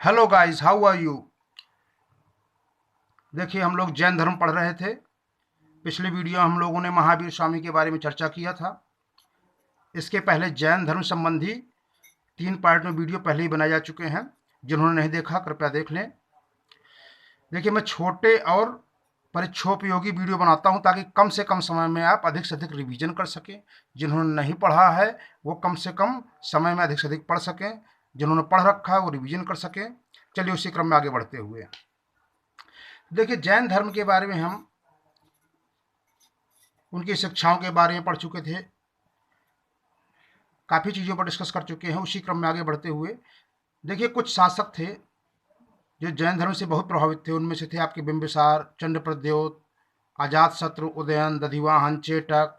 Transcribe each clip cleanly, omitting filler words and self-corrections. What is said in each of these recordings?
Hello guys, how are you. देखिए, हम लोग जैन धर्म पढ़ रहे थे। पिछले वीडियो हम लोगों ने महावीर स्वामी के बारे में चर्चा किया था। इसके पहले जैन धर्म संबंधी 3 पार्ट में वीडियो पहले ही बनाए जा चुके हैं। जिन्होंने नहीं देखा कृपया देख लें। देखिए, मैं छोटे और परीक्षोपयोगी वीडियो बनाता हूं ताकि कम से कम समय में आप अधिक से अधिक रिवीजन कर सकें। जिन्होंने नहीं पढ़ा है वो कम से कम समय में अधिक से अधिक पढ़ सकें। जिन्होंने पढ़ रखा है वो रिवीजन कर सकें। चलिए उसी क्रम में आगे बढ़ते हुए देखिए, जैन धर्म के बारे में हम उनकी शिक्षाओं के बारे में पढ़ चुके थे। काफ़ी चीज़ों पर डिस्कस कर चुके हैं। उसी क्रम में आगे बढ़ते हुए देखिए, कुछ शासक थे जो जैन धर्म से बहुत प्रभावित थे। उनमें से थे आपके बिंबिसार, चंद्रप्रद्योत, अजातशत्रु, उदयन, दधिवाहन, चेटक,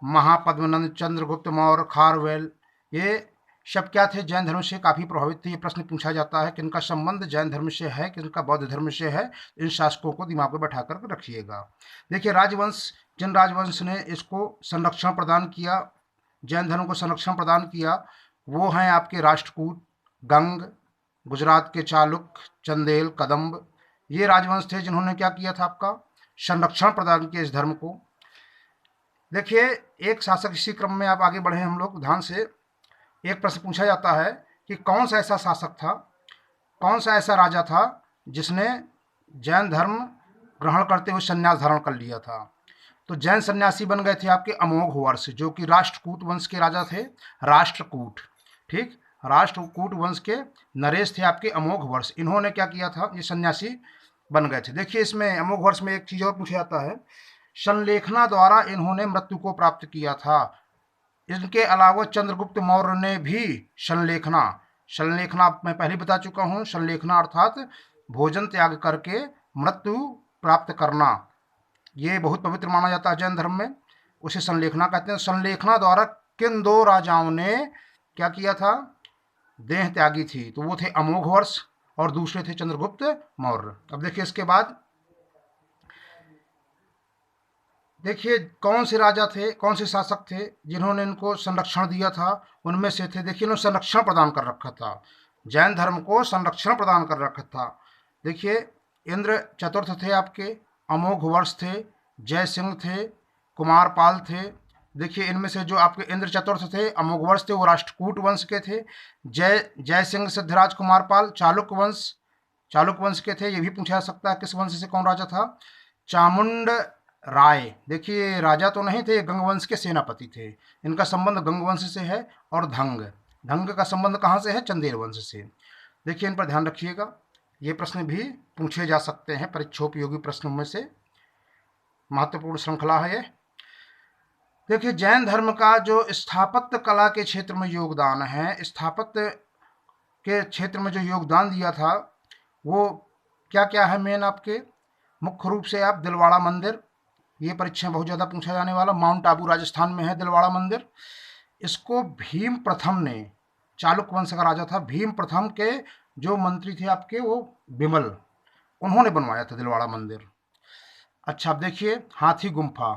महापद्मनंद, चंद्रगुप्त मौर्य, खारवेल। ये सब क्या थे? जैन धर्म से काफ़ी प्रभावित थे। ये प्रश्न पूछा जाता है कि इनका संबंध जैन धर्म से है कि इनका बौद्ध धर्म से है। इन शासकों को दिमाग में बैठा कर रखिएगा। देखिए, राजवंश, जिन राजवंश ने इसको संरक्षण प्रदान किया, जैन धर्म को संरक्षण प्रदान किया, वो हैं आपके राष्ट्रकूट, गंग, गुजरात के चालुक्य, चंदेल, कदम्ब। ये राजवंश थे जिन्होंने क्या किया था? आपका संरक्षण प्रदान किया इस धर्म को। देखिए, एक शासक, इसी क्रम में आप आगे बढ़े हम लोग ध्यान से। एक प्रश्न पूछा जाता है कि कौन सा ऐसा शासक था, कौन सा ऐसा राजा था जिसने जैन धर्म ग्रहण करते हुए संन्यास धारण कर लिया था। तो जैन सन्यासी बन गए थे आपके अमोघ वर्ष, जो कि राष्ट्रकूट वंश के राजा थे। राष्ट्रकूट, ठीक, राष्ट्रकूट वंश के नरेश थे आपके अमोघ वर्ष। इन्होंने क्या किया था? ये सन्यासी बन गए थे। देखिए, इसमें अमोघ वर्ष में एक चीज और पूछा जाता है, संलेखना द्वारा इन्होंने मृत्यु को प्राप्त किया था। इनके अलावा चंद्रगुप्त मौर्य ने भी संलेखना, संलेखना मैं पहले बता चुका हूं, संलेखना अर्थात भोजन त्याग करके मृत्यु प्राप्त करना, ये बहुत पवित्र माना जाता है जैन धर्म में। उसे संलेखना कहते हैं। संलेखना द्वारा किन 2 राजाओं ने क्या किया था? देह त्यागी थी। तो वो थे अमोघ वर्ष और दूसरे थे चंद्रगुप्त मौर्य। अब देखिए, इसके बाद देखिए कौन से राजा थे, कौन से शासक थे जिन्होंने इनको संरक्षण दिया था। उनमें से थे, देखिए, इन्होंने संरक्षण प्रदान कर रखा था, जैन धर्म को संरक्षण प्रदान कर रखा था। देखिए, इंद्र चतुर्थ थे आपके, अमोघ वर्ष थे, जय सिंह थे, कुमारपाल थे। देखिए, इनमें से जो आपके इंद्र चतुर्थ थे, अमोघ वर्ष थे, वो राष्ट्रकूट वंश के थे। जय सिंह, सिद्धराज, कुमारपाल चालुक्य वंश, चालुक्य वंश के थे। ये भी पूछा जा सकता है किस वंश से कौन राजा था? चामुंड राय। देखिए, राजा तो नहीं थे, गंगवंश के सेनापति थे। इनका संबंध गंगवंश से है। और धंग, धंग का संबंध कहाँ से है? चंदेल वंश से। देखिए, इन पर ध्यान रखिएगा। ये प्रश्न भी पूछे जा सकते हैं परीक्षोपयोगी प्रश्नों में से। महत्वपूर्ण श्रृंखला है ये। देखिए, जैन धर्म का जो स्थापत्य कला के क्षेत्र में योगदान है, स्थापत्य के क्षेत्र में जो योगदान दिया था, वो क्या क्या है मेन आपके? मुख्य रूप से आप दिलवाड़ा मंदिर, ये परीक्षा बहुत ज़्यादा पूछा जाने वाला, माउंट आबू राजस्थान में है दिलवाड़ा मंदिर। इसको भीम प्रथम ने, चालुक्य वंश का राजा था, भीम प्रथम के जो मंत्री थे आपके, वो विमल, उन्होंने बनवाया था दिलवाड़ा मंदिर। अच्छा, अब देखिए, हाथी गुम्फा,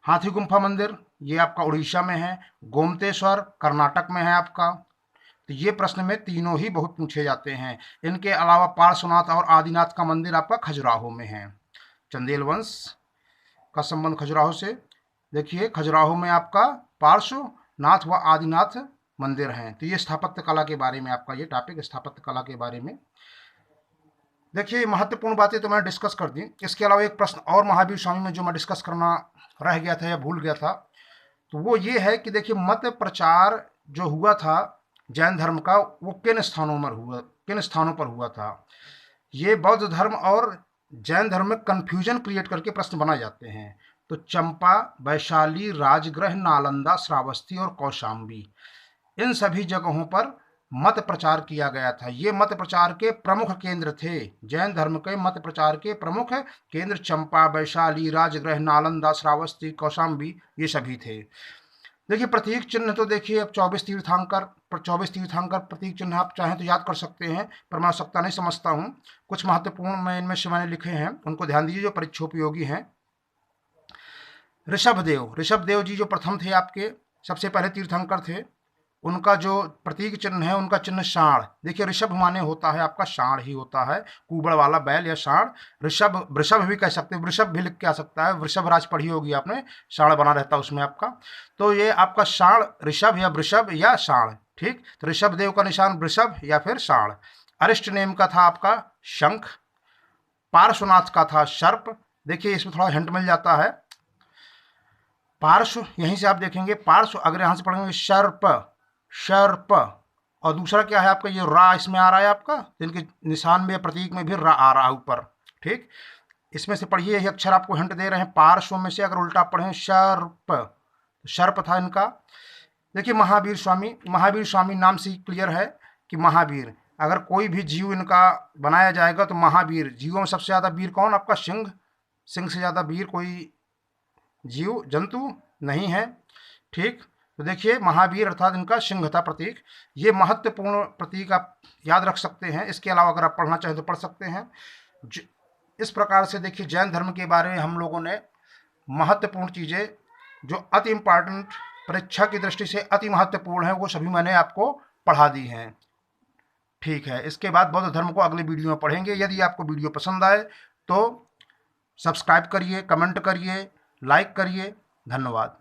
हाथी गुम्फा मंदिर ये आपका उड़ीसा में है। गोमतेश्वर कर्नाटक में है आपका। तो ये प्रश्न में तीनों ही बहुत पूछे जाते हैं। इनके अलावा पार्श्वनाथ और आदिनाथ का मंदिर आपका खजुराहो में है। चंदेल वंश का संबंध खजुराहो से। देखिए, खजुराहो में आपका पार्श्वनाथ व आदिनाथ मंदिर हैं। तो ये स्थापत्य कला के बारे में आपका ये टॉपिक, स्थापत्य कला के बारे में। देखिए, महत्वपूर्ण बातें तो मैंने डिस्कस कर दी। इसके अलावा एक प्रश्न और महावीर स्वामी में जो मैं डिस्कस करना रह गया था या भूल गया था, तो वो ये है कि देखिए, मत प्रचार जो हुआ था जैन धर्म का, वो किन स्थानों में हुआ, किन स्थानों पर हुआ था। ये बौद्ध धर्म और जैन धर्म में कंफ्यूजन क्रिएट करके प्रश्न बनाए जाते हैं। तो चंपा, वैशाली, राजगृह, नालंदा, श्रावस्ती और कौशाम्बी, इन सभी जगहों पर मत प्रचार किया गया था। ये मत प्रचार के प्रमुख केंद्र थे। जैन धर्म के मत प्रचार के प्रमुख केंद्र चंपा, वैशाली, राजगृह, नालंदा, श्रावस्ती, कौशाम्बी, ये सभी थे। देखिए, प्रतीक चिन्ह तो देखिए, अब 24 तीर्थंकर प्रतीक चिन्ह आप चाहें तो याद कर सकते हैं, पर मैं आवश्यकता नहीं समझता हूँ। कुछ महत्वपूर्ण मैं इनमें से मैंने लिखे हैं, उनको ध्यान दीजिए जो परीक्षोपयोगी हैं। ऋषभदेव, ऋषभदेव जी जो प्रथम थे आपके, सबसे पहले तीर्थंकर थे। उनका जो प्रतीक चिन्ह है, उनका चिन्ह साण। देखिए ऋषभ माने होता है आपका साण ही होता है, कुबड़ वाला बैल या साण। ऋषभ, वृषभ भी कह सकते हैं, वृषभ भी लिख के आ सकता है, वृषभ राज पढ़ी होगी आपने, साण बना रहता है उसमें आपका। तो ये आपका साण, ऋषभ या वृषभ या साण, ठीक। तो ऋषभ देव का निशान वृषभ या फिर साण। अरिष्ट नेम का था आपका शंख। पार्श्वनाथ का था सर्प। देखिए इसमें थोड़ा हिंट मिल जाता है। पार्श्व, यहीं से आप देखेंगे पार्श्व, अगर यहां से पढ़ेंगे सर्प, सर्प। और दूसरा क्या है आपका, ये रा इसमें आ रहा है आपका, तो इनके निशान में, प्रतीक में भी रा आ रहा है ऊपर, ठीक। इसमें से पढ़िए, यही अक्षर आपको हिंट दे रहे हैं। पार्श्व में से अगर उल्टा पढ़ें सर्प, तो सर्प था इनका। देखिए महावीर स्वामी, महावीर स्वामी नाम से क्लियर है कि महावीर, अगर कोई भी जीव इनका बनाया जाएगा तो महावीर। जीवों में सबसे ज़्यादा वीर कौन, आपका सिंह। सिंह से ज़्यादा वीर कोई जीव जंतु नहीं है, ठीक। तो देखिए महावीर अर्थात इनका सिंह था प्रतीक। ये महत्वपूर्ण प्रतीक आप याद रख सकते हैं। इसके अलावा अगर आप पढ़ना चाहें तो पढ़ सकते हैं। इस प्रकार से देखिए जैन धर्म के बारे में हम लोगों ने महत्वपूर्ण चीज़ें, जो अति इम्पॉर्टेंट, परीक्षा की दृष्टि से अति महत्वपूर्ण है, वो सभी मैंने आपको पढ़ा दी हैं, ठीक है। इसके बाद बौद्ध धर्म को अगले वीडियो में पढ़ेंगे। यदि आपको वीडियो पसंद आए तो सब्सक्राइब करिए, कमेंट करिए, लाइक करिए। धन्यवाद।